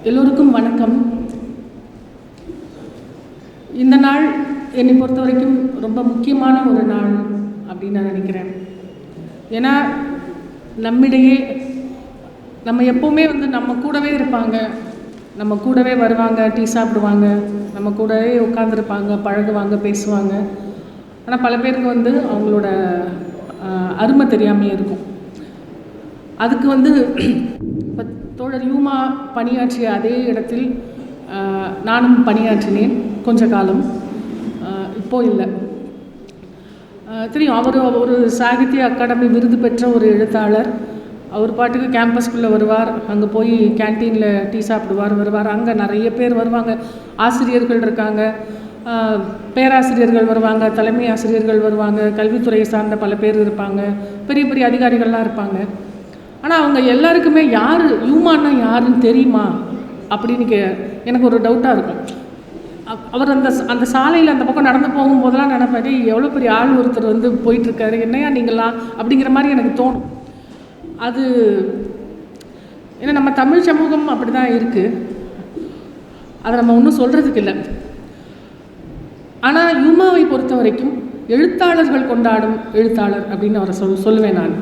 எல்லோருக்கும் வணக்கம். இந்த நாள் என்னை பொறுத்த வரைக்கும் ரொம்ப முக்கியமான ஒரு நாள் அப்படின்னு நான் நினைக்கிறேன். ஏன்னா நம்மிடையே நம்ம எப்போவுமே நம்ம கூடவே இருப்பாங்க, நம்ம கூடவே வருவாங்க, டீ சாப்பிடுவாங்க, நம்ம கூடவே உட்காந்துருப்பாங்க, பழகுவாங்க, பேசுவாங்க. ஆனால் பல பேருக்கு அவங்களோட அருமை தெரியாமே இருக்கும். அதுக்கு இப்போ தோழர் யூமா பணியாற்றிய அதே இடத்தில் நானும் பணியாற்றினேன் கொஞ்ச காலம். இப்போது இல்லை, தெரியும். அவர் ஒரு சாகித்ய அகாடமி விருது பெற்ற ஒரு எழுத்தாளர். அவர் பாட்டுக்கு கேம்பஸ்குள்ளே வருவார், அங்கே போய் கேன்டீனில் டீ சாப்பிடுவார், வருவார். அங்கே நிறைய பேர் வருவாங்க, ஆசிரியர்கள் இருக்காங்க, பேராசிரியர்கள் வருவாங்க, தலைமை ஆசிரியர்கள் வருவாங்க, கல்வித்துறையை சார்ந்த பல பேர் இருப்பாங்க, பெரிய பெரிய அதிகாரிகள்லாம் இருப்பாங்க. ஆனால் அவங்க எல்லாருக்குமே யூமான்னா யாருன்னு தெரியுமா அப்படின்னு எனக்கு ஒரு டவுட்டாக இருக்கும். அவர் அந்த சாலையில் அந்த பக்கம் நடந்து போகும்போதெல்லாம் நினைப்பாரு, எவ்வளோ பெரிய ஆள் ஒருத்தர் போயிட்டுருக்காரு, என்னையா நீங்களாம் அப்படிங்கிற மாதிரி எனக்கு தோணும். அது ஏன்னா நம்ம தமிழ் சமூகம் அப்படி தான் இருக்குது, அதை நம்ம ஒன்றும் சொல்கிறதுக்கு இல்லை. ஆனால் யூமாவை பொறுத்த வரைக்கும் எழுத்தாளர்கள் கொண்டாடும் எழுத்தாளர் அப்படின்னு அவரை சொல்லுவேன் நான்.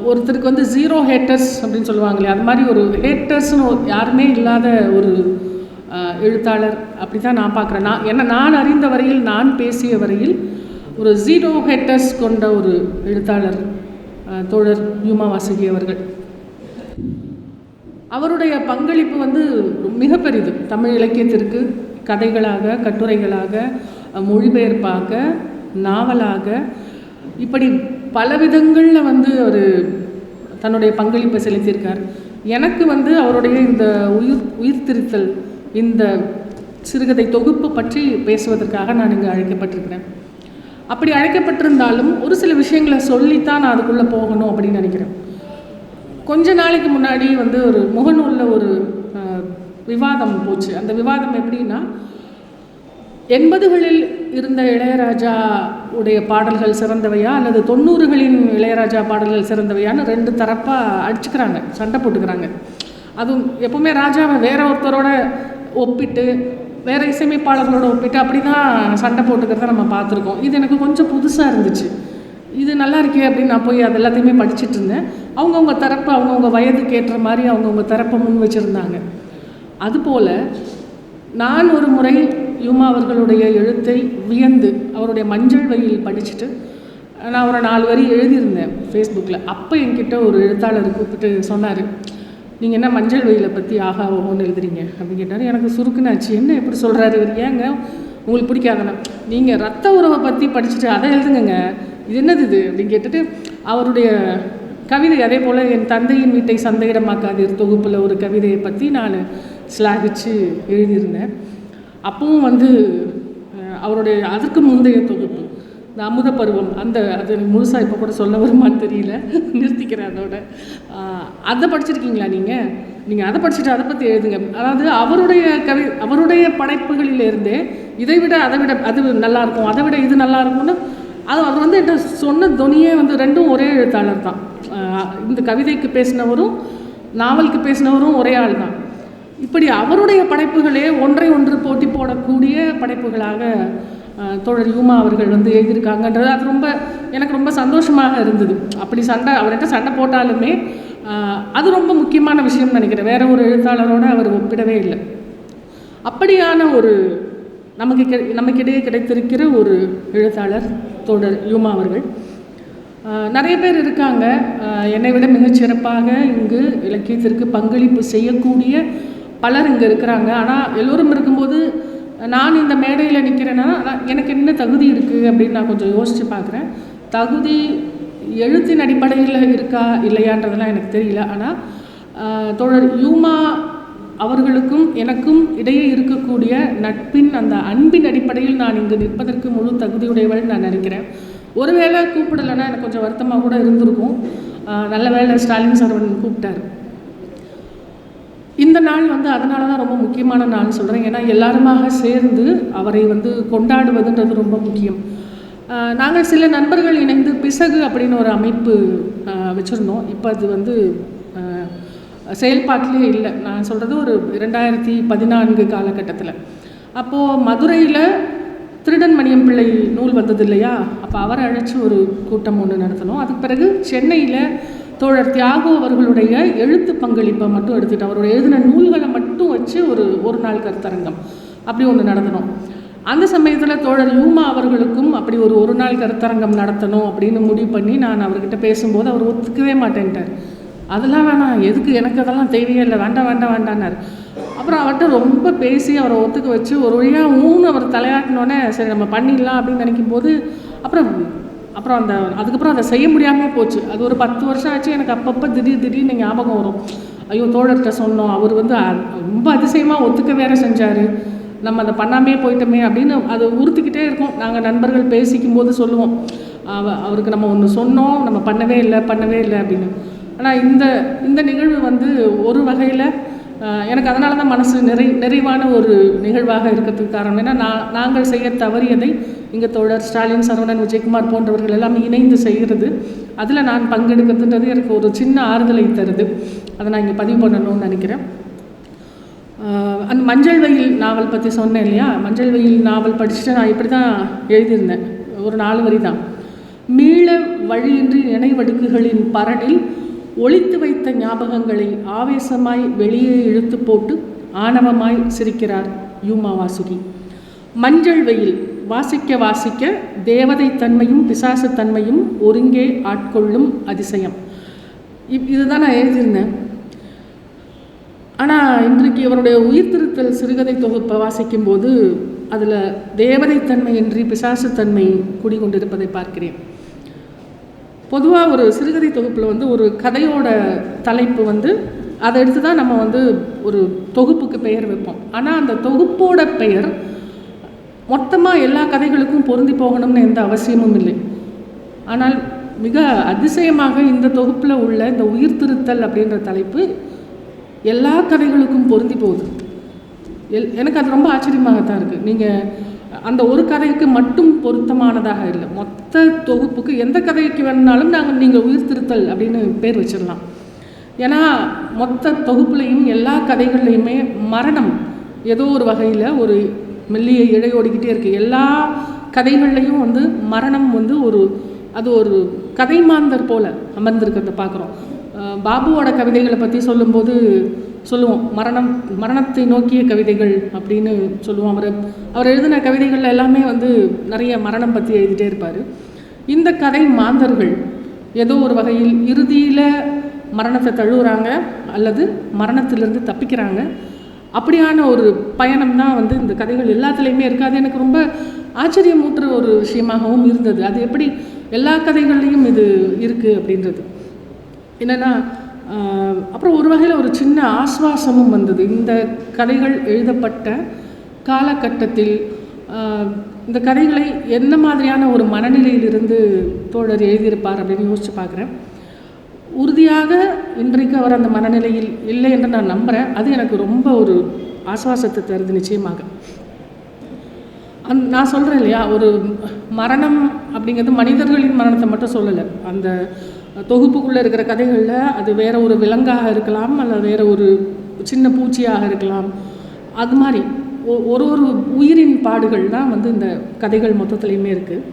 ஒருத்தருக்கு ஜீரோ ஹேட்டர்ஸ் அப்படின்னு சொல்லுவாங்களே, அது மாதிரி ஒரு ஹேட்டர்ஸ்னு யாருமே இல்லாத ஒரு எழுத்தாளர் அப்படி தான் நான் பார்க்குறேன். நான் அறிந்த வரையில், நான் பேசிய வரையில் ஒரு ஜீரோ ஹேட்டர்ஸ் கொண்ட ஒரு எழுத்தாளர் தோழர் யூமா வாசுகி அவர்கள். அவருடைய பங்களிப்பு மிக பெரிது. தமிழ் இலக்கியத்திற்கு கதைகளாக, கட்டுரைகளாக, மொழிபெயர்ப்பாக, நாவலாக, இப்படி பல விதங்களில் அவர் தன்னுடைய பங்களிப்பை செலுத்தியிருக்கார். எனக்கு அவருடைய இந்த உயிர்த்திருத்தல், இந்த சிறுகதை தொகுப்பு பற்றி பேசுவதற்காக நான் இங்கே அழைக்கப்பட்டிருக்கிறேன். அப்படி அழைக்கப்பட்டிருந்தாலும் ஒரு சில விஷயங்களை சொல்லித்தான் நான் அதுக்குள்ளே போகணும் அப்படின்னு நினைக்கிறேன். கொஞ்ச நாளைக்கு முன்னாடி ஒரு முகநூலில் ஒரு விவாதம் போச்சு. அந்த விவாதம் எப்படின்னா, 80களில் இருந்த இளையராஜா உடைய பாடல்கள் சிறந்தவையா அல்லது 90களின் இளையராஜா பாடல்கள் சிறந்தவையான்னு ரெண்டு தரப்பாக அடிச்சுக்கிறாங்க, சண்டை போட்டுக்கிறாங்க. அதுவும் எப்போவுமே ராஜாவை வேற ஒருத்தரோட ஒப்பிட்டு, வேறு இசையமைப்பாளர்களோட ஒப்பிட்டு அப்படி தான் சண்டை போட்டுக்கிறத நம்ம பார்த்துருக்கோம். இது எனக்கு கொஞ்சம் புதுசாக இருந்துச்சு. இது நல்லா இருக்கே அப்படின்னு நான் போய் அது எல்லாத்தையுமே படிச்சுட்டு இருந்தேன். அவங்கவுங்க தரப்பு, அவங்கவுங்க வயதுக்கு ஏற்ற மாதிரி அவங்கவுங்க தரப்பை முன் வச்சுருந்தாங்க. அதுபோல் நான் ஒரு முறை யூமா அவர்களுடைய எழுத்தை வியந்து அவருடைய மஞ்சள் வெயில் படிச்சுட்டு நான் ஒரு 4 வரி எழுதியிருந்தேன் ஃபேஸ்புக்கில். அப்போ என்கிட்ட ஒரு எழுத்தாளர் கூப்பிட்டு சொன்னார், நீங்கள் என்ன மஞ்சள் வெயிலை பற்றி ஆகா ஓஹோன்னு எழுதுறீங்க அப்படின்னு கேட்டார். எனக்கு சுருக்குனாச்சு, என்ன எப்படி சொல்கிறாரு இவர், ஏங்க உங்களுக்கு பிடிக்காதனா, நீங்கள் ரத்த உறவை பற்றி படிச்சுட்டு அதை எழுதுங்க, இது என்னது இது அப்படின்னு கேட்டுட்டு அவருடைய கவிதை, அதே போல் என் தந்தையின் வீட்டை சந்தையிடமாக்காதீர் தொகுப்பில் ஒரு கவிதையை பற்றி நான் ஸ்லாகிச்சு எழுதியிருந்தேன். அப்பவும் அவருடைய அதற்கு முந்தைய தொகுப்பு, இந்த அமுத பருவம், அது முழுசாக இப்போ கூட சொல்ல வருமானு தெரியல, நிறுத்திக்கிறேன் அதோட. அதை படிச்சிருக்கீங்களா நீங்கள் அதை படிச்சுட்டு அதை பற்றி எழுதுங்க. அதாவது அவருடைய படைப்புகளிலிருந்தே இதை விட அதை விட அது நல்லாயிருக்கும், அதை விட இது நல்லாயிருக்கும்னு அவர் என்கிட்ட சொன்ன துணியே ரெண்டும் ஒரே எழுத்தாளர் தான். இந்த கவிதைக்கு பேசினவரும் நாவலுக்கு பேசினவரும் ஒரே ஆள் தான். இப்படி அவருடைய படைப்புகளே ஒன்றை ஒன்று போட்டி போடக்கூடிய படைப்புகளாக தோழர் யூமா அவர்கள் எழுதியிருக்காங்கன்றது அது எனக்கு ரொம்ப சந்தோஷமாக இருந்தது. அப்படி அவர்கிட்ட சண்டை போட்டாலுமே அது ரொம்ப முக்கியமான விஷயம்னு நினைக்கிறேன். வேற ஒரு எழுத்தாளரோடு அவர் ஒப்பிடவே இல்லை. அப்படியான ஒரு நமக்கிடையே கிடைத்திருக்கிற ஒரு எழுத்தாளர் தோழர் யூமா அவர்கள். நிறைய பேர் இருக்காங்க என்னை விட மிகச்சிறப்பாக இங்கு இலக்கியத்திற்கு பங்களிப்பு செய்யக்கூடிய பலர் இங்கே இருக்கிறாங்க. ஆனால் எல்லோரும் இருக்கும்போது நான் இந்த மேடையில் நிற்கிறேன்னா எனக்கு என்ன தகுதி இருக்குது அப்படின்னு நான் கொஞ்சம் யோசித்து பார்க்குறேன். தகுதி எழுத்தின் அடிப்படையில் இருக்கா இல்லையான்றதெல்லாம் எனக்கு தெரியல. ஆனால் தோழர் யூமா அவர்களுக்கும் எனக்கும் இடையே இருக்கக்கூடிய நட்பின் அந்த அன்பின் அடிப்படையில் நான் இங்கு நிற்பதற்கு முழு தகுதியுடையவள் நான் நினைக்கிறேன். ஒருவேளை கூப்பிடலைன்னா எனக்கு கொஞ்சம் வருத்தமாக கூட இருந்திருக்கும். நல்ல வேளை ஸ்டாலின் சார்வன் கூப்பிட்டார். இந்த நாள் அதனால தான் ரொம்ப முக்கியமான நாள்னு சொல்கிறேன். ஏன்னா எல்லாருமாக சேர்ந்து அவரை கொண்டாடுவதுன்றது ரொம்ப முக்கியம். நாங்கள் சில நண்பர்கள் இணைந்து பிசகு அப்படின்னு ஒரு அமைப்பு வச்சுருந்தோம். இப்போ அது செயல்பாட்டிலே இல்லை. நான் சொல்கிறது ஒரு 2014 காலகட்டத்தில். அப்போது மதுரையில் திருடன் மணியம் பிள்ளை நூல் வந்தது இல்லையா, அப்போ அவரை அழைச்சி ஒரு கூட்டம் ஒன்று நடத்தணும். அதுக்கு பிறகு சென்னையில் தோழர் தியாகு அவர்களுடைய எழுத்து பங்களிப்பை மட்டும் எடுத்துகிட்டு அவருடைய எழுதின நூல்களை மட்டும் வச்சு ஒரு நாள் கருத்தரங்கம் அப்படி ஒன்று நடத்தணும். அந்த சமயத்தில் தோழர் யூமா அவர்களுக்கும் அப்படி ஒரு நாள் கருத்தரங்கம் நடத்தணும் அப்படின்னு முடிவு பண்ணி நான் அவர்கிட்ட பேசும்போது அவர் ஒத்துக்கவே மாட்டேன்ட்டார். அதெல்லாம் வேணாம், எதுக்கு, எனக்கு அதெல்லாம் தேவையே இல்லை, வேண்டான்னார். அப்புறம் அவர்கிட்ட ரொம்ப பேசி அவரை ஒத்துக்க வச்சு ஒரு வழியாக அவர் தலையாட்டினோடனே சரி நம்ம பண்ணிடலாம் அப்படின்னு நினைக்கும் போது அப்புறம் அதுக்கப்புறம் அதை செய்ய முடியாமல் போச்சு. அது ஒரு 10 வருஷம் ஆச்சு. எனக்கு அப்பப்போ திடீர்னு ஞாபகம் வரும், ஐயோ தோழர்கிட்ட சொன்னோம், அவர் ரொம்ப அதிசயமாக ஒத்துக்க வேற செஞ்சார், நம்ம அதை பண்ணாமே போயிட்டோமே அப்படின்னு அது உறுத்திக்கிட்டே இருக்கும். நாங்கள் நண்பர்கள் பேசிக்கும் போது சொல்லுவோம், அவருக்கு நம்ம ஒன்று சொன்னோம், நம்ம பண்ணவே இல்லை அப்படின்னு. ஆனால் இந்த நிகழ்வு ஒரு வகையில் எனக்கு அதனால தான் மனசு நிறைவான ஒரு நிகழ்வாக இருக்கிறதுக்கு காரணம். ஏன்னா நாங்கள் செய்ய தவறியதை இங்கே தோழர் ஸ்டாலின், சரவணன், விஜயகுமார் போன்றவர்கள் எல்லாம் இணைந்து செய்கிறது, அதில் நான் பங்கெடுக்கிறதுன்றது எனக்கு ஒரு சின்ன ஆறுதலை தருது. அதை நான் இங்கே பதிவு பண்ணணும்னு நினைக்கிறேன். அந்த மஞ்சள் வெயில் நாவல் பற்றி சொன்னேன் இல்லையா, மஞ்சள் வெயில் நாவல் படிச்சுட்டு நான் இப்படி தான் எழுதியிருந்தேன், ஒரு 4 வரி தான். மீள வழியின்றி நினைவடுக்குகளின் பரணில் ஒளித்து வைத்த ஞாபகங்களை ஆவேசமாய் வெளியே இழுத்து போட்டு ஆணவமாய் சிரிக்கிறார் யூமா வாசுகி. மஞ்சள் வெயில் வாசிக்க தேவதை தன்மையும் பிசாசு தன்மையும் ஒருங்கே ஆட்கொள்ளும் அதிசயம். இதுதான் நான் எழுதியிருந்தேன். ஆனால் இன்றைக்கு இவருடைய உயிர்த்திருத்தல் சிறுகதை தொகுப்பை வாசிக்கும்போது அதில் தேவதை தன்மையின்றி பிசாசு தன்மை குடிகொண்டிருப்பதை பார்க்கிறேன். பொதுவாக ஒரு சிறுகதை தொகுப்பில் ஒரு கதையோட தலைப்பு அதை எடுத்து தான் நம்ம ஒரு தொகுப்புக்கு பெயர் வைப்போம். ஆனால் அந்த தொகுப்போட பெயர் மொத்தமாக எல்லா கதைகளுக்கும் பொருந்தி போகணும்னு எந்த அவசியமும் இல்லை. ஆனால் மிக அதிசயமாக இந்த தொகுப்பில் உள்ள இந்த உயிர்த்திருத்தல் அப்படின்ற தலைப்பு எல்லா கதைகளுக்கும் பொருந்தி போகுது. எனக்கு அது ரொம்ப ஆச்சரியமாகத்தான் இருக்குது. நீங்கள் அந்த ஒரு கதைக்கு மட்டும் பொருத்தமானதாக இல்லை, மொத்த தொகுப்புக்கு எந்த கதைக்கு வேணுனாலும் நீங்கள் உயிர்த்திருத்தல் அப்படின்னு பேர் வச்சிடலாம். ஏன்னா மொத்த தொகுப்புலையும் எல்லா கதைகள்லையுமே மரணம் ஏதோ ஒரு வகையில் ஒரு மெல்லிய இழையோடிக்கிட்டே இருக்குது. எல்லா கதைகள்லையும் மரணம் அது ஒரு கதை மாந்தர் போல் அமர்ந்திருக்கிறத பார்க்குறோம். பாபுவோட கவிதைகளை பற்றி சொல்லும்போது சொல்லுவோம், மரணத்தை நோக்கிய கவிதைகள் அப்படின்னு சொல்லுவோம். அவர் எழுதின கவிதைகள் எல்லாமே நிறைய மரணம் பற்றி எழுதிட்டே இருப்பார். இந்த கதை மாந்தர்கள் ஏதோ ஒரு வகையில் இறுதியில் மரணத்தை தழுவுறாங்க அல்லது மரணத்திலிருந்து தப்பிக்கிறாங்க. அப்படியான ஒரு பயணம் தான் இந்த கதைகள் எல்லாத்துலேயுமே இருக்குது. அது எனக்கு ரொம்ப ஆச்சரியமூட்டுற ஒரு விஷயமாகவும் இருந்தது. அது எப்படி எல்லா கதைகள்லேயும் இது இருக்குது அப்படின்றது என்னென்னா, அப்புறம் ஒரு வகையில் ஒரு சின்ன ஆஸ்வாசமும் வந்தது. இந்த கதைகள் எழுதப்பட்ட காலகட்டத்தில் இந்த கதைகளை என்ன மாதிரியான ஒரு மனநிலையிலிருந்து தோழர் எழுதியிருப்பார் அப்படின்னு யோசித்து பார்க்குறேன். உறுதியாக இன்றைக்கு அவர் அந்த மனநிலையில் இல்லை என்று நான் நம்புகிறேன். அது எனக்கு ரொம்ப ஒரு ஆஸ்வாசத்தை தருது நிச்சயமாக. நான் சொல்கிறேன் இல்லையா, ஒரு மரணம் அப்படிங்கிறது மனிதர்களின் மரணத்தை மட்டும் சொல்லலை. அந்த தொகுப்புக்குள்ளே இருக்கிற கதைகளில் அது வேறு ஒரு விலங்காக இருக்கலாம், அல்லது வேறு ஒரு சின்ன பூச்சியாக இருக்கலாம். அது மாதிரி ஒரு உயிரின் பாடுகள் தான் இந்த கதைகள் மொத்தத்துலேயுமே இருக்குது.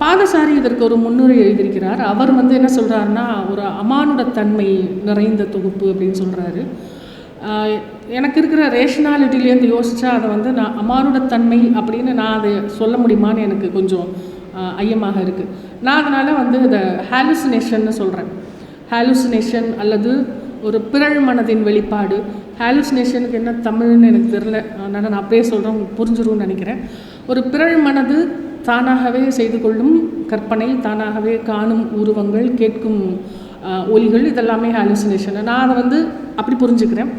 பாதசாரி இதற்கு ஒரு முன்னுரை எழுதியிருக்கிறார். அவர் என்ன சொல்கிறாருன்னா, ஒரு அமானுட தன்மை நிறைந்த தொகுப்பு அப்படின்னு சொல்கிறாரு. எனக்கு இருக்கிற ரேஷனாலிட்டிலேருந்து யோசித்தா அதை நான் அமானுட தன்மை அப்படின்னு நான் அதை சொல்ல முடியுமான்னு எனக்கு கொஞ்சம் ஐயமாக இருக்குது. நான் அதனால் இதை ஹாலுசினேஷன்னு சொல்கிறேன். ஹாலுசினேஷன் அல்லது ஒரு பிறழ் மனதின் வெளிப்பாடு. ஹாலுசினேஷனுக்கு என்ன தமிழ்னு எனக்கு தெரில, அதனால் நான் அப்படியே சொல்கிறேன், புரிஞ்சிரும்னு நினைக்கிறேன். ஒரு பிறழ் மனது தானாகவே செய்து கொள்ளும் கற்பனை, தானாகவே காணும் உருவங்கள், கேட்கும் ஒலிகள், இதெல்லாமே ஹாலுசினேஷன். நான் அதை அப்படி புரிஞ்சுக்கிறேன்.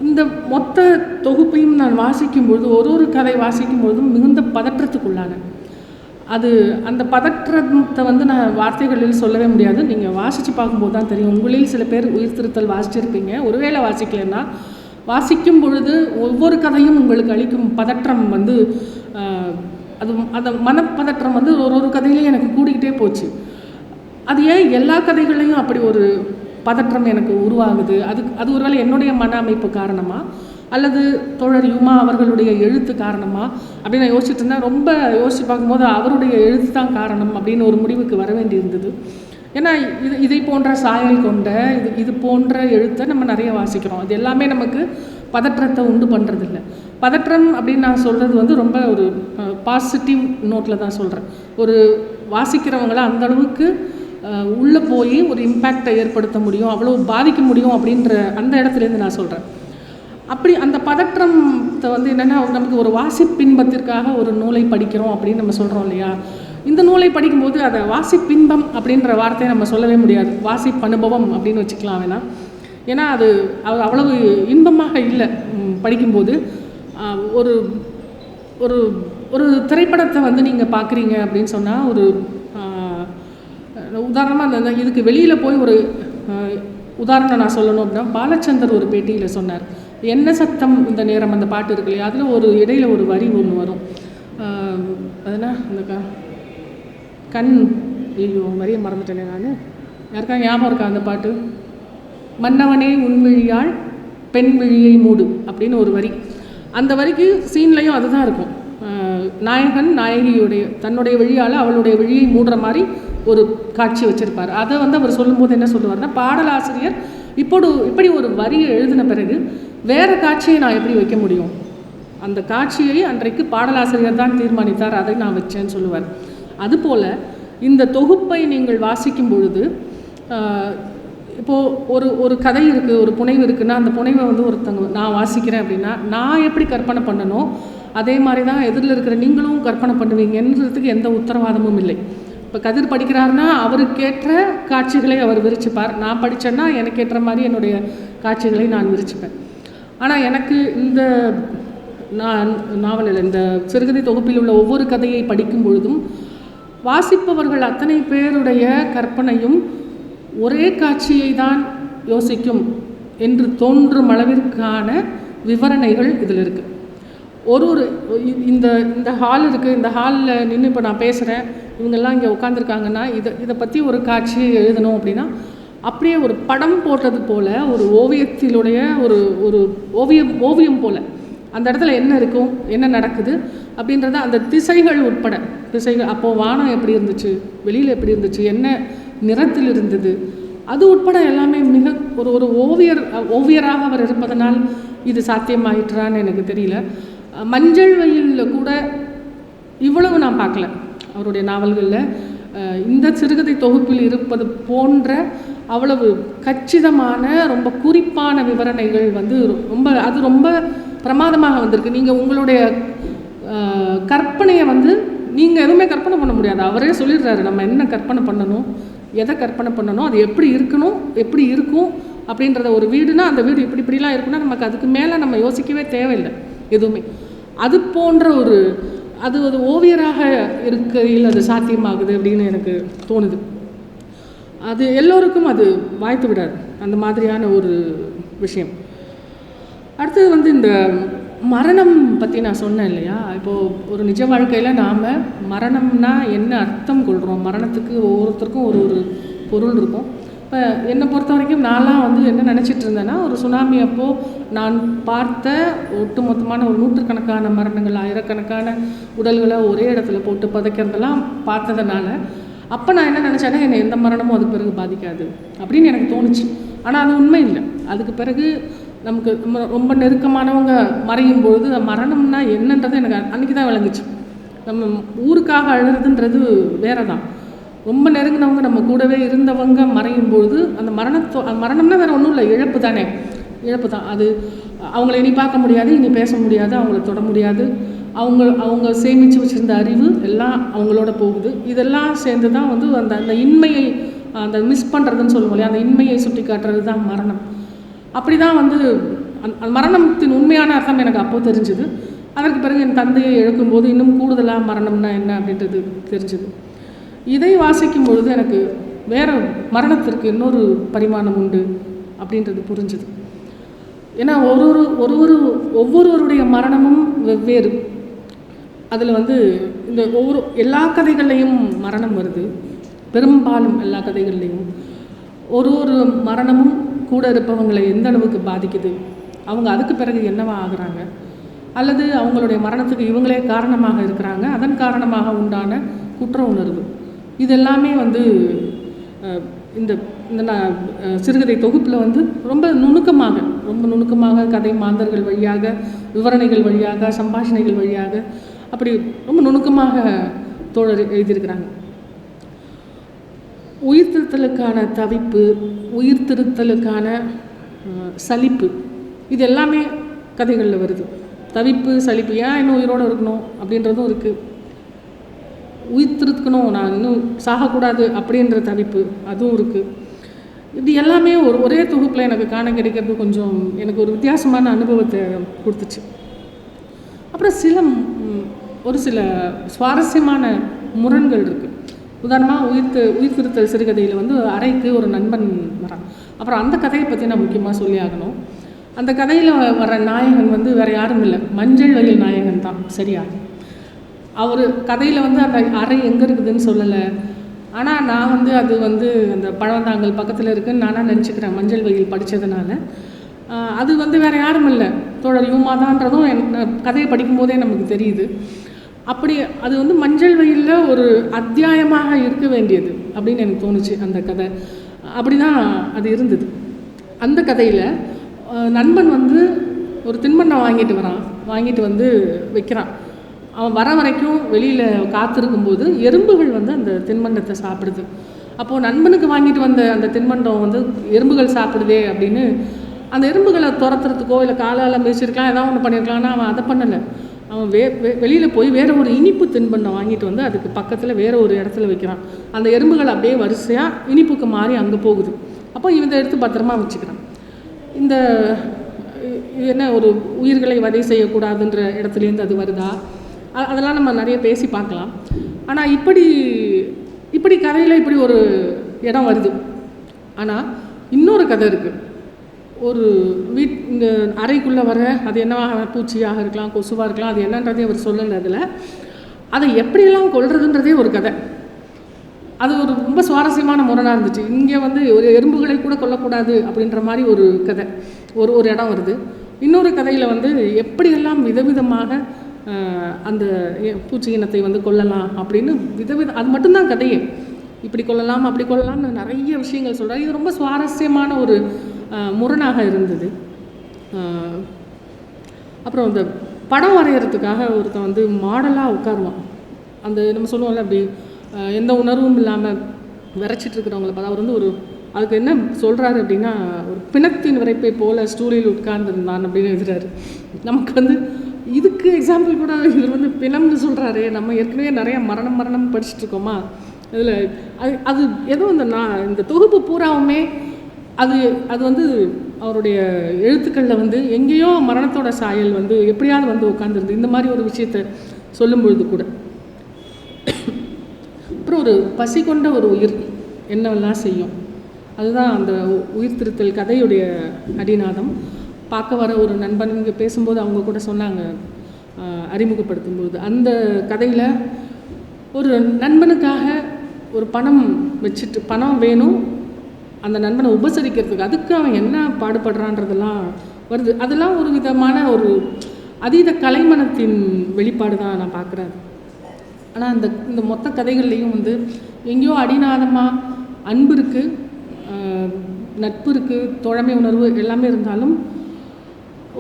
இந்த மொத்த தொகுப்பையும் நான் வாசிக்கும்பொழுது ஒரு கதை வாசிக்கும்பொழுதும் மிகுந்த பதற்றத்துக்குள்ளான அந்த பதற்றத்தை நான் வார்த்தைகளில் சொல்லவே முடியாது. நீங்கள் வாசித்து பார்க்கும்போது தான் தெரியும். உங்களில் சில பேர் உயிர்த்திருத்தல் வாசிச்சிருப்பீங்க. ஒருவேளை வாசிக்கலைன்னா வாசிக்கும் பொழுது ஒவ்வொரு கதையும் உங்களுக்கு அளிக்கும் பதற்றம் அது அந்த மனப்பதற்றம் ஒரு கதையிலையும் எனக்கு கூடிக்கிட்டே போச்சு. அது ஏன் எல்லா கதைகளையும் அப்படி ஒரு பதற்றம் எனக்கு உருவாகுது. அது ஒருவேளை என்னுடைய மன அமைப்பு காரணமா அல்லது தோழர் யுமா அவர்களுடைய எழுத்து காரணமா அப்படின்னு நான் யோசிச்சுட்டு இருந்தேன். ரொம்ப யோசிச்சு பார்க்கும்போது அவருடைய எழுத்து தான் காரணம் அப்படின்னு ஒரு முடிவுக்கு வர வேண்டி இருந்தது. ஏன்னா இதை போன்ற சாயல் கொண்ட இது போன்ற எழுத்தை நம்ம நிறைய வாசிக்கிறோம். அது எல்லாமே நமக்கு பதற்றத்தை உண்டு பண்ணுறதில்ல. பதற்றம் அப்படின்னு நான் சொல்கிறது வந்து ரொம்ப ஒரு பாசிட்டிவ் நோட்டில் தான் சொல்கிறேன். ஒரு வாசிக்கிறவங்கள அந்தளவுக்கு உள்ளே போய் ஒரு இம்பேக்டை ஏற்படுத்த முடியும், அவ்வளோ பாதிக்க முடியும் அப்படின்ற அந்த இடத்துலேருந்து நான் சொல்கிறேன். அப்படி அந்த பதற்றத்தை வந்து என்னென்னா, நமக்கு ஒரு வாசிப்பின்பத்திற்காக ஒரு நூலை படிக்கிறோம் அப்படின்னு நம்ம சொல்கிறோம் இல்லையா. இந்த நூலை படிக்கும்போது அதை வாசிப்பின்பம் அப்படின்ற வார்த்தையை நம்ம சொல்லவே முடியாது, வாசிப்பனுபவம் அப்படின்னு வச்சுக்கலாம் வேணாம். ஏன்னா அது அவ்வளவு இன்பமாக இல்லை படிக்கும்போது. ஒரு ஒரு ஒரு திரைப்படத்தை வந்து நீங்கள் பார்க்குறீங்க அப்படின்னு சொன்னால், ஒரு உதாரணமாக அந்த இதுக்கு வெளியில் போய் ஒரு உதாரணம் நான் சொல்லணும் அப்படின்னா, பாலச்சந்தர் ஒரு பேட்டியில் சொன்னார், என்ன சத்தம் இந்த நேரம் அந்த பாட்டு இருக்கு இல்லையா, அதில் ஒரு இடையில் ஒரு வரி ஒன்று வரும். அதுனா அந்த கண் ஐயோ வரியை மறந்துட்டேனே நான். யாருக்கா ஞாபகம் இருக்கா அந்த பாட்டு? மன்னவனே உன்விழியாள் பெண் விழியை மூடு அப்படின்னு ஒரு வரி. அந்த வரிக்கு சீன்லையும் அதுதான் இருக்கும். நாயகன் நாயகியுடைய தன்னுடைய விழியால் அவளுடைய விழியை மூடுற மாதிரி ஒரு காட்சி வச்சுருப்பார். அதை வந்து அவர் சொல்லும்போது என்ன சொல்லுவார்னா, பாடலாசிரியர் இப்படி ஒரு வரியை எழுதின பிறகு வேறு காட்சியை நான் எப்படி வைக்க முடியும், அந்த காட்சியை அன்றைக்கு பாடலாசிரியர் தான் தீர்மானித்தார், அதை நான் வச்சேன்னு சொல்லுவார். அதுபோல் இந்த தொகுப்பை நீங்கள் வாசிக்கும் பொழுது, இப்போது ஒரு கதை இருக்குது, ஒரு புனைவு இருக்குன்னா, அந்த புனைவை வந்து ஒருத்தங்க நான் வாசிக்கிறேன் அப்படின்னா, நான் எப்படி கற்பனை பண்ணணும் அதே மாதிரி தான் எதிரில் இருக்கிற நீங்களும் கற்பனை பண்ணுவீங்கன்றதுக்கு எந்த உத்தரவாதமும் இல்லை. இப்போ கதிர் படிக்கிறாருன்னா அவருக்கேற்ற காட்சிகளை அவர் விரிச்சுப்பார். நான் படித்தேன்னா எனக்கு ஏற்ற மாதிரி என்னுடைய காட்சிகளை நான் விரிச்சுப்பேன். ஆனால் எனக்கு இந்த நாவலில் இந்த சிறுகதை தொகுப்பில் உள்ள ஒவ்வொரு கதையை படிக்கும் பொழுதும் வாசிப்பவர்கள் அத்தனை பேருடைய கற்பனையும் ஒரே காட்சியை தான் யோசிக்கும் என்று தோன்றும் அளவிற்கான விவரணைகள் இதில் இருக்குது. ஒரு இந்த ஹால் இருக்குது, இந்த ஹாலில் நின்று இப்போ நான் பேசுகிறேன், இவங்கெல்லாம் இங்கே உட்காந்துருக்காங்கன்னா இதை பற்றி ஒரு காட்சி எழுதணும் அப்படின்னா, அப்படியே ஒரு படம் போட்டது போல், ஒரு ஓவியத்திலுடைய ஒரு ஓவியம் போல் அந்த இடத்துல என்ன இருக்கும், என்ன நடக்குது அப்படின்றத அந்த திசைகள் உட்பட அப்போது வானம் எப்படி இருந்துச்சு, வெளியில் எப்படி இருந்துச்சு, என்ன நிறத்தில் இருந்தது, அது உட்பட எல்லாமே மிக ஒரு ஓவியராக அவர் இருப்பதனால் இது சாத்தியமாயிற்றான்னு எனக்கு தெரியல. மஞ்சள் வெயிலில் கூட இவ்வளவு நான் பார்க்கல அவருடைய நாவல்களில். இந்த சிறுகதை தொகுப்பில் இருப்பது போன்ற அவ்வளவு கச்சிதமான ரொம்ப குறிப்பான விவரணைகள் வந்து ரொம்ப பிரமாதமாக வந்திருக்கு. நீங்கள் உங்களுடைய கற்பனையை வந்து நீங்கள் எதுவுமே கற்பனை பண்ண முடியாது. அவரே சொல்லிடுறாரு நம்ம என்ன கற்பனை பண்ணணும், எதை கற்பனை பண்ணணும், அது எப்படி இருக்கணும், எப்படி இருக்கும் அப்படின்றத. ஒரு வீடுனா அந்த வீடு இப்படிலாம் இருக்குன்னா நமக்கு அதுக்கு மேலே நம்ம யோசிக்கவே தேவையில்லை எதுவுமே. அது போன்ற அது ஓவியராக இருக்கையில் அது சாத்தியமாகுது அப்படின்னு எனக்கு தோணுது. அது எல்லோருக்கும் அது வாய்த்து விடாது, அந்த மாதிரியான ஒரு விஷயம். அடுத்தது வந்து இந்த மரணம் பற்றி நான் சொன்னேன் இல்லையா. இப்போது ஒரு நிஜ வாழ்க்கையில் நாம் மரணம்னா என்ன அர்த்தம் கொள்கிறோம், மரணத்துக்கு ஒவ்வொருத்தருக்கும் ஒரு பொருள் இருக்கும். இப்போ என்னை பொறுத்த வரைக்கும் நான்லாம் வந்து என்ன நினச்சிட்டு இருந்தேன்னா, ஒரு சுனாமி அப்போது நான் பார்த்த ஒட்டுமொத்தமான ஒரு நூற்றுக்கணக்கான மரணங்கள், ஆயிரக்கணக்கான உடல்களை ஒரே இடத்துல போட்டு புதைக்கிறதெல்லாம் பார்த்ததுனால அப்போ நான் என்ன நினச்சேன்னா, என்னை எந்த மரணமும் அதுக்கு பிறகு பாதிக்காது அப்படின்னு எனக்கு தோணுச்சு. ஆனால் அது உண்மை இல்லை. அதுக்கு பிறகு நமக்கு ரொம்ப நெருக்கமானவங்க மறையும் பொழுது மரணம்னா என்னன்றது எனக்கு அன்றைக்கி தான் விளங்குச்சு. நம்ம ஊருக்காக அழுறதுன்றது வேறு தான். ரொம்ப நெருங்கினவங்க நம்ம கூடவே இருந்தவங்க மறையும் பொழுது அந்த மரணம்னா வேறு ஒன்றும் இல்லை, இழப்பு தானே, இழப்பு தான். அது அவங்கள இனி பார்க்க முடியாது, இனி பேச முடியாது, அவங்கள தொட முடியாது, அவங்க சேமித்து வச்சுருந்த அறிவு எல்லாம் அவங்களோட போகுது. இதெல்லாம் சேர்ந்து தான் வந்து அந்த இன்மையை, அந்த மிஸ் பண்ணுறதுன்னு சொல்லுவோம் இல்லையா, அந்த இன்மையை சுட்டி காட்டுறது தான் மரணம். அப்படி தான் வந்து மரணத்தின் உண்மையான அர்த்தம் எனக்கு அப்போது தெரிஞ்சுது. அதற்கு பிறகு என் தந்தையை இழக்கும்போது இன்னும் கூடுதலாக மரணம்னா என்ன அப்படின்றது தெரிஞ்சுது. இதை வாசிக்கும் பொழுது எனக்கு வேறு மரணத்திற்கு இன்னொரு பரிமாணம் உண்டு அப்படின்றது புரிஞ்சுது. ஏன்னா ஒவ்வொருவருடைய மரணமும் வெவ்வேறு. அதில் வந்து இந்த எல்லா கதைகள்லையும் மரணம் வருது, பெரும்பாலும் எல்லா கதைகள்லையும். ஒரு ஒரு மரணமும் கூட இருப்பவங்களை எந்த அளவுக்கு பாதிக்குது, அவங்க அதுக்கு பிறகு என்னவா ஆகுறாங்க, அல்லது அவங்களுடைய மரணத்துக்கு இவங்களே காரணமாக இருக்கிறாங்க, அதன் காரணமாக உண்டான குற்ற உணர்வு, இதெல்லாமே வந்து இந்த இந்த சிறுகதை தொகுப்பில் வந்து ரொம்ப நுணுக்கமாக கதை மாந்தர்கள் வழியாக, விவரணைகள் வழியாக, சம்பாஷணைகள் வழியாக அப்படி ரொம்ப நுணுக்கமாக தோழர் எழுதியிருக்கிறாங்க. உயிர்த்திருத்தலுக்கான தவிப்பு, உயிர்த்திருத்தலுக்கான சலிப்பு, இது எல்லாமே கதைகளில் வருது. தவிப்பு, சலிப்பு, ஏன் இன்னும் உயிரோடு இருக்கணும் அப்படின்றதும் இருக்குது. உயிர்த்திருக்கணும், நான் இன்னும் சாகக்கூடாது அப்படின்ற தவிப்பு, அதுவும் இருக்குது. இது எல்லாமே ஒரே தொகுப்பில் எனக்கு காண கிடைக்கிறது கொஞ்சம் எனக்கு ஒரு வித்தியாசமான அனுபவத்தை கொடுத்துச்சு. அப்புறம் ஒரு சில சுவாரஸ்யமான முரண்கள் இருக்குது. உதாரணமாக உயிர்த்திருத்தல் சிறுகதையில் வந்து அறைக்கு ஒரு நண்பன் வரான். அப்புறம் அந்த கதையை பற்றி நான் முக்கியமாக சொல்லி ஆகணும். அந்த கதையில் வர நாயகன் வந்து வேறு யாரும் இல்லை, மஞ்சள் வயல் நாயகன் தான். சரியா? அவர் கதையில் வந்து அந்த அறை எங்கே இருக்குதுன்னு சொல்லலை. ஆனால் நான் வந்து அது வந்து அந்த பழவந்தாங்கல் பக்கத்தில் இருக்குதுன்னு நானாக நினச்சிக்கிறேன், மஞ்சள் வயல் படித்ததுனால. அது வந்து வேறு யாரும் இல்லை, தோழர் யூமா தான்றதும் கதையை படிக்கும்போதே நமக்கு தெரியுது. அப்படி அது வந்து மஞ்சள் வயலில் ஒரு அத்தியாயமாக இருக்க வேண்டியது அப்படின்னு எனக்கு தோணுச்சு அந்த கதை. அப்படி தான் அது இருந்தது. அந்த கதையில் நண்பன் வந்து ஒரு தின்பண்டம் வாங்கிட்டு வந்து வைக்கிறான். அவன் வர வரைக்கும் வெளியில் காத்திருக்கும்போது எறும்புகள் வந்து அந்த தின்பண்டத்தை சாப்பிடுது. அப்போது நண்பனுக்கு வாங்கிட்டு வந்த அந்த தின்பண்டம் வந்து எறும்புகள் சாப்பிடுதே அப்படின்னு அந்த எறும்புகளை துரத்துறதுக்கோ இல்லை காலால் மிதிச்சிருக்கலாம், ஏதாவது ஒன்று பண்ணியிருக்கலாம்னா அவன் அதை பண்ணலை. அவன் வெளியில் போய் வேறு ஒரு இனிப்பு தின்பண்டம் வாங்கிட்டு வந்து அதுக்கு பக்கத்தில் வேறு ஒரு இடத்துல வைக்கிறான். அந்த எறும்புகள் அப்படியே வரிசையாக இனிப்புக்கு மாறி அங்கே போகுது. அப்போ இவன் எடுத்து பத்திரமா வச்சுக்கிறான். இது என்ன, ஒரு உயிர்களை வதை செய்யக்கூடாதுன்ற இடத்துலேருந்து அது வருதா, அதெல்லாம் நம்ம நிறைய பேசி பார்க்கலாம். ஆனால் இப்படி கதையில் இப்படி ஒரு இடம் வருது. ஆனால் இன்னொரு கதை இருக்குது. ஒரு இந்த அறைக்குள்ளே வர அது என்னவாக, பூச்சியாக இருக்கலாம், கொசுவாக இருக்கலாம், அது என்னன்றதே அவர் சொல்லலை. அதில் அதை எப்படியெல்லாம் கொள்றதுன்றதே ஒரு கதை. அது ஒரு ரொம்ப சுவாரஸ்யமான முரணாக இருந்துச்சு. இங்கே வந்து ஒரு எறும்புகளை கூட கொல்லக்கூடாது அப்படின்ற மாதிரி ஒரு கதை ஒரு இடம் வருது. இன்னொரு கதையில் வந்து எப்படியெல்லாம் விதவிதமாக அந்த பூச்சி இனத்தை வந்து கொல்லலாம் அப்படின்னு அது மட்டும்தான் கதையே. இப்படி கொள்ளலாம் அப்படி கொள்ளலாம்னு நிறைய விஷயங்கள் சொல்கிறார். இது ரொம்ப சுவாரஸ்யமான ஒரு முரணாக இருந்தது. அப்புறம் இந்த படம் வரைகிறதுக்காக ஒருத்தன் வந்து மாடலாக உட்காருவான். அந்த நம்ம சொல்லுவோம்ல, அப்படி எந்த உணர்வும் இல்லாமல் விரைச்சிட்ருக்கிறவங்கள பார்த்தா அவர் வந்து அதுக்கு என்ன சொல்கிறாரு அப்படின்னா, ஒரு பிணத்தின் விரைப்பை போல ஸ்டூலில் உட்கார்ந்துருந்தான் அப்படின்னு எழுதுறாரு. நமக்கு வந்து இதுக்கு எக்ஸாம்பிள் கூட இவர் வந்து பிணம்னு சொல்கிறாரு. நம்ம ஏற்கனவே நிறையா மரணம் படிச்சுட்ருக்கோமா. இதில் அது ஏதோ இந்த தொகுப்பு பூராவுமே அது வந்து அவருடைய எழுத்துக்களில் வந்து எங்கேயோ மரணத்தோட சாயல் வந்து எப்படியாவது வந்து உட்காந்துருது. இந்த மாதிரி ஒரு விஷயத்தை சொல்லும்பொழுது கூட அப்புறம் ஒரு பசி கொண்ட ஒரு உயிர் என்னவெல்லாம் செய்யும், அதுதான் அந்த உயிர்த்திருத்தல் கதையுடைய அடிநாதம். பார்க்க வர ஒரு நண்பன் இங்கே பேசும்போது அவங்க கூட சொன்னாங்க, அறிமுகப்படுத்தும்போது, அந்த கதையில் ஒரு நண்பனுக்காக ஒரு பணம் வேணும், அந்த நண்பனை உபசரிக்கிறதுக்கு, அதுக்கு அவன் என்ன பாடுபடுறான்றதெல்லாம் வருது. அதெல்லாம் ஒரு விதமான ஒரு அதீத கலைமனத்தின் வெளிப்பாடு தான் நான் பார்க்குறேன். ஆனால் இந்த மொத்த கதைகள்லேயும் வந்து எங்கேயோ அடிநாதமாக அன்பு இருக்குது, நட்பு இருக்குது, தோழமை உணர்வு எல்லாமே இருந்தாலும்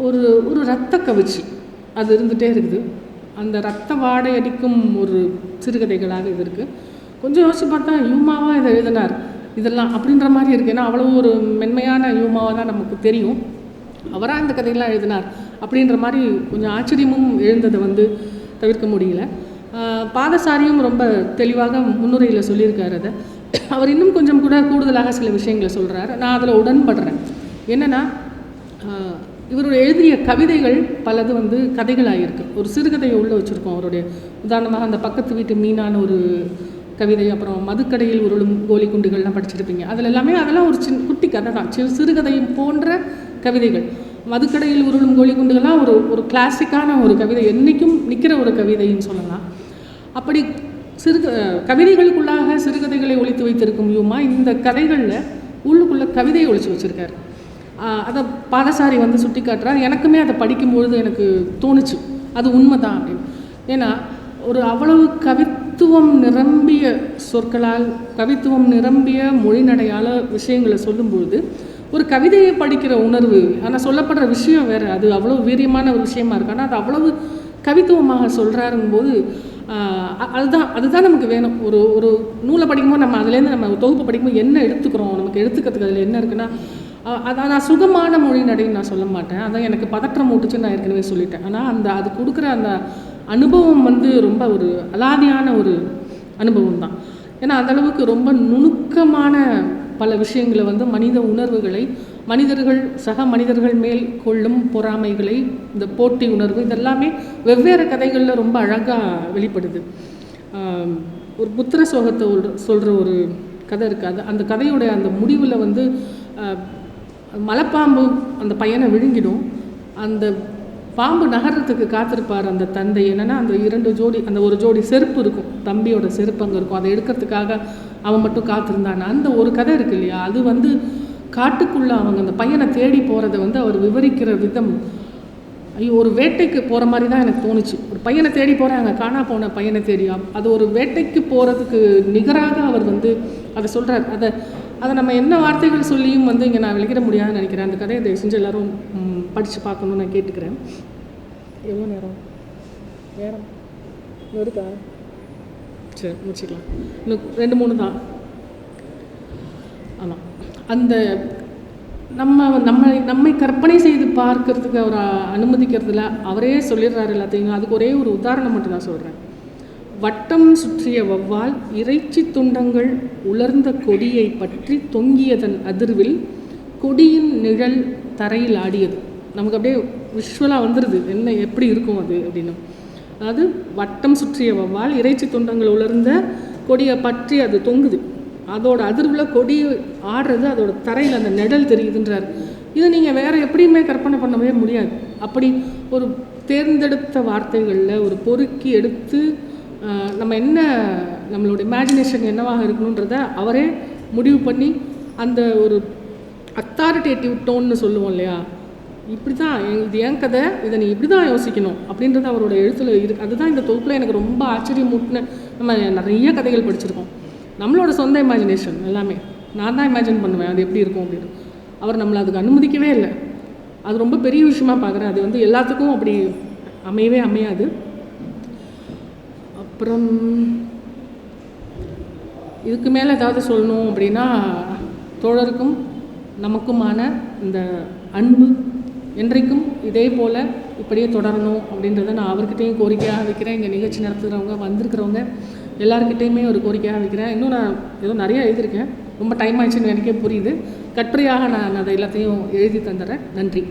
ஒரு இரத்த கவிச்சி அது இருந்துகிட்டே இருக்குது. அந்த இரத்த வாடை அடிக்கும் ஒரு சிறுகதைகளாக இது இருக்குது. கொஞ்சம் யோசிச்சு பார்த்தா யூமாவாக இதை எழுதினார் இதெல்லாம் அப்படின்ற மாதிரி இருக்குது. ஏன்னா அவ்வளோ ஒரு மென்மையான யூமாவாக தான் நமக்கு தெரியும். அவராக இந்த கதையெல்லாம் எழுதினார் அப்படின்ற மாதிரி கொஞ்சம் ஆச்சரியமும் எழுந்ததை வந்து தவிர்க்க முடியல. பாதசாரியும் ரொம்ப தெளிவாக முன்னுரையில் சொல்லியிருக்காரு. அதை அவர் இன்னும் கொஞ்சம் கூட கூடுதலாக சில விஷயங்களை சொல்கிறார். நான் அதில் உடன்படுறேன். என்னென்னா, இவருடைய எழுதிய கவிதைகள் பலது வந்து கதைகளாக இருக்குது. ஒரு சிறுகதையை உள்ளே வச்சுருக்கோம் அவருடைய. உதாரணமாக அந்த பக்கத்து வீட்டு மீனான ஒரு கவிதை, அப்புறம் மதுக்கடையில் உருளும் கோலி குண்டுகள்லாம் படிச்சிருப்பீங்க. அதெல்லாம் ஒரு குட்டி கதை தான், சிறுகதையும் போன்ற கவிதைகள். மதுக்கடையில் உருளும் கோலி குண்டுகள்லாம் ஒரு கிளாசிக்கான ஒரு கவிதை, என்றைக்கும் நிற்கிற ஒரு கவிதைன்னு சொல்லலாம். அப்படி கவிதைகளுக்குள்ளாக சிறுகதைகளை ஒழித்து வைத்திருக்கும் யூமா இந்த கதைகளில் உள்ளுக்குள்ளே கவிதையை ஒழிச்சு வச்சுருக்காரு. அதை பாதசாரி வந்து சுட்டி காட்டுறாரு. எனக்குமே அதை படிக்கும்பொழுது எனக்கு தோணுச்சு அது உண்மை தான் அப்படின்னு. ஏன்னா ஒரு அவ்வளவு கவித்துவம் நிரம்பிய சொற்களால், கவித்துவம் நிரம்பிய மொழிநடையால் விஷயங்களை சொல்லும்பொழுது ஒரு கவிதையை படிக்கிற உணர்வு, ஆனால் சொல்லப்படுற விஷயம் வேறு, அது அவ்வளோ வீரியமான ஒரு விஷயமா இருக்கு. ஆனால் அது அவ்வளவு கவித்துவமாக சொல்கிறாருங்கும்போது அதுதான் நமக்கு வேணும். ஒரு நூலை படிக்கும்போது நம்ம அதுலேருந்து நம்ம தொகுப்பு படிக்கும்போது என்ன எடுத்துக்கிறோம், நமக்கு எடுத்துக்கிறதுக்கு அதில் என்ன இருக்குன்னா, அதை நான் சுகமான மொழி நடைன்னு நான் சொல்ல மாட்டேன். அதான் எனக்கு பதற்றம் ஊட்டுச்சுன்னு நான் ஏற்கனவே சொல்லிட்டேன். ஆனால் அது கொடுக்குற அந்த அனுபவம் வந்து ரொம்ப ஒரு அலாதியான ஒரு அனுபவம் தான். ஏன்னா அந்தளவுக்கு ரொம்ப நுணுக்கமான பல விஷயங்களை வந்து மனித உணர்வுகளை, மனிதர்கள் சக மனிதர்கள் மேல் கொள்ளும் பொறாமைகளை, இந்த போட்டி உணர்வு, இதெல்லாமே வெவ்வேறு கதைகளில் ரொம்ப அழகாக வெளிப்படுது. ஒரு புத்திர சோகத்தை சொல்கிற ஒரு கதை இருக்காது. அந்த கதையோடைய அந்த முடிவில் வந்து மலைப்பாம்பு அந்த பையனை விழுங்கிடும். அந்த பாம்பு நகரத்துக்கு காத்திருப்பார் அந்த தந்தை. என்னென்னா அந்த 2 ஜோடி, அந்த ஒரு ஜோடி செருப்பு இருக்கும், தம்பியோட செருப்பு அங்கே இருக்கும், அதை எடுக்கிறதுக்காக அவன் மட்டும் காத்திருந்தான். அந்த ஒரு கதை இருக்கு இல்லையா, அது வந்து காட்டுக்குள்ளே அவங்க அந்த பையனை தேடி போகிறத வந்து அவர் விவரிக்கிற விதம், ஐயோ ஒரு வேட்டைக்கு போகிற மாதிரி தான் எனக்கு தோணுச்சு. ஒரு பையனை தேடி போகிறாங்க, காணா போன பையனை தேடி, அது ஒரு வேட்டைக்கு போகிறதுக்கு நிகராக அவர் வந்து அதை சொல்கிறார். அதை நம்ம என்ன வார்த்தைகள் சொல்லியும் வந்து இங்கே நான் விளக்கிட முடியாதுன்னு நினைக்கிறேன். அந்த கதையை தயவு செஞ்சு எல்லோரும் படித்து பார்க்கணுன்னு நான் கேட்டுக்கிறேன். எவ்வளோ நேரம் இருக்கா? சரி முடிச்சுக்கலாம். இன்னும் 2-3 தான். ஆமாம், அந்த நம்மை கற்பனை செய்து பார்க்கறதுக்கு அவர் அனுமதிக்கிறதுல அவரே சொல்லிடுறாரு எல்லாத்தையும். அதுக்கு ஒரே ஒரு உதாரணம் மட்டும் நான் சொல்கிறேன். வட்டம் சுற்றிய வௌவால் இறைச்சி துண்டங்கள் உலர்ந்த கொடியை பற்றி தொங்கியதன் அதிர்வில் கொடியின் நிழல் தரையில் ஆடியது. நமக்கு அப்படியே விஷுவலாக வந்துடுது என்ன எப்படி இருக்கும் அது அப்படின்னு. அதாவது வட்டம் சுற்றிய வௌவால் இறைச்சி துண்டங்கள் உலர்ந்த கொடியை பற்றி அது தொங்குது, அதோட அதிர்வில் கொடி ஆடுறது, அதோட தரையில் அந்த நிழல் தெரியுதுன்றார். இது நீங்கள் வேறு எப்படியுமே கற்பனை பண்ணவே முடியாது. அப்படி ஒரு தேர்ந்தெடுத்த வார்த்தைகளில் ஒரு பொறுக்கி எடுத்து நம்ம என்ன நம்மளோட இமேஜினேஷன் என்னவாக இருக்கணுன்றத அவரே முடிவு பண்ணி, அந்த ஒரு அத்தாரிட்டேட்டிவ் டோன்னு சொல்லுவோம் இல்லையா, இப்படி தான் இது ஏன் கதை, இதை நீ இப்படி தான் யோசிக்கணும் அப்படின்றது அவரோட எழுத்தில் இருக்குது. அதுதான் இந்த தொகுப்பில் எனக்கு ரொம்ப ஆச்சரியமூட்டின. நம்ம நிறைய கதைகள் படிச்சிருக்கோம், நம்மளோட சொந்த இமேஜினேஷன் எல்லாமே நான் தான் இமேஜின் பண்ணுவேன் அது எப்படி இருக்கும் அப்படின்னு. அவர் நம்மளை அதுக்கு அனுமதிக்கவே இல்லை. அது ரொம்ப பெரிய விஷயமா பார்க்குறேன். அது வந்து எல்லாத்துக்கும் அப்படி அமையவே அமையாது. அப்புறம் இதுக்கு மேலே ஏதாவது சொல்லணும் அப்படின்னா, தோழருக்கும் நமக்குமான இந்த அன்பு என்றைக்கும் இதே போல் இப்படியே தொடரணும் அப்படின்றத நான் அவர்கிட்டையும் கோரிக்கையாக வைக்கிறேன். இங்கே நிகழ்ச்சி நடத்துகிறவங்க வந்திருக்கிறவங்க எல்லாருக்கிட்டையுமே ஒரு கோரிக்கையாக வைக்கிறேன். இன்னும் நான் ஏதோ நிறையா எழுதியிருக்கேன், ரொம்ப டைம் ஆயிடுச்சுன்னு எனக்கே புரியுது. கட்டுரையாக நான் அதை எல்லாத்தையும் எழுதி தந்துடுறேன். நன்றி.